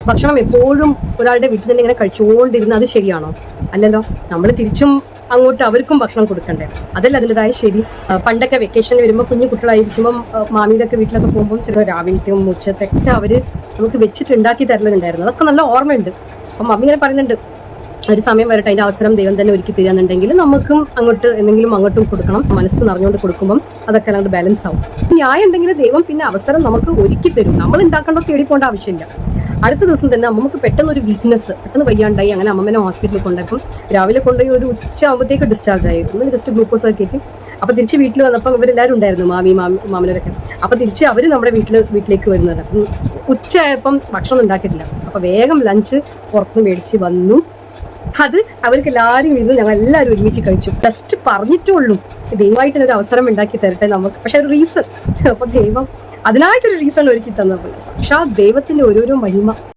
ഭക്ഷണം എപ്പോഴും ഒരാളുടെ വീട്ടിൽ തന്നെ ഇങ്ങനെ കഴിച്ചുകൊണ്ടിരുന്ന അത് ശരിയാണോ? അല്ലല്ലോ. നമ്മൾ തിരിച്ചും അങ്ങോട്ട് അവർക്കും ഭക്ഷണം കൊടുക്കണ്ടേ? അതല്ല അതിൻ്റെതായ ശരി. പണ്ടൊക്കെ വെക്കേഷന് വരുമ്പോൾ കുഞ്ഞു കുട്ടികളായിരിക്കുമ്പം മാമിയുടെ ഒക്കെ വീട്ടിലൊക്കെ പോകുമ്പോൾ ചില രാവിലത്തെയും ഉച്ചത്തൊക്കെ അവര് നമുക്ക് വെച്ചിട്ട് ഉണ്ടാക്കി തരലുണ്ടായിരുന്നു. അതൊക്കെ നല്ല ഓർമ്മയുണ്ട്. അപ്പം മമ്മി ഇങ്ങനെ പറയുന്നുണ്ട്, ഒരു സമയം വരട്ടെ, അതിന്റെ അവസരം ദൈവം തന്നെ ഒരുക്കി തരാന്നുണ്ടെങ്കിൽ നമുക്കും അങ്ങോട്ട് എന്തെങ്കിലും അങ്ങോട്ടും കൊടുക്കണം. മനസ്സ് നിറഞ്ഞുകൊണ്ട് കൊടുക്കുമ്പോൾ അതൊക്കെ അല്ലാണ്ട് ബാലൻസ് ആവും. ന്യായം ഉണ്ടെങ്കിൽ ദൈവം പിന്നെ അവസരം നമുക്ക് ഒരുക്കി തരും. നമ്മൾ ഉണ്ടാക്കേണ്ട തേടി പോകേണ്ട ആവശ്യമില്ല. അടുത്ത ദിവസം തന്നെ നമുക്ക് പെട്ടെന്ന് ഒരു വീക്ക്നെസ്, പെട്ടെന്ന് വയ്യാണ്ടായി. അങ്ങനെ അമ്മമ്മനെ ഹോസ്പിറ്റലിൽ കൊണ്ടാക്കും. രാവിലെ കൊണ്ടുപോയി ഒരു ഉച്ച ആകുമ്പോഴത്തേക്ക് ഡിസ്ചാർജ് ആയി. ഒന്ന് ജസ്റ്റ് ഗ്ലൂക്കോസ് ഒക്കെ കയറ്റി. അപ്പൊ തിരിച്ച് വീട്ടിൽ വന്നപ്പോൾ ഇവരെല്ലാവരും ഉണ്ടായിരുന്നു, മാമനരൊക്കെ. അപ്പൊ തിരിച്ച് അവര് നമ്മുടെ വീട്ടിലേക്ക് വരുന്നത്. ഉച്ചയായപ്പം ഭക്ഷണം ഉണ്ടാക്കിയിട്ടില്ല. അപ്പൊ വേഗം ലഞ്ച് പുറത്തുനിന്ന് മേടിച്ച് വന്നു. അത് അവർക്ക് എല്ലാവരും ഇരുന്ന് ഞങ്ങൾ എല്ലാവരും ഒരുമിച്ച് കഴിച്ചു. ജസ്റ്റ് പറഞ്ഞിട്ടുള്ളൂ, ദൈവമായിട്ടൊരു അവസരം ഉണ്ടാക്കി തരട്ടെ നമുക്ക്. പക്ഷെ ഒരു റീസൺ, അപ്പൊ ദൈവം അതിനായിട്ടൊരു റീസൺ ഒരുക്കി തന്നത്. പക്ഷെ ആ ദൈവത്തിന്റെ ഓരോരോ മഹിമ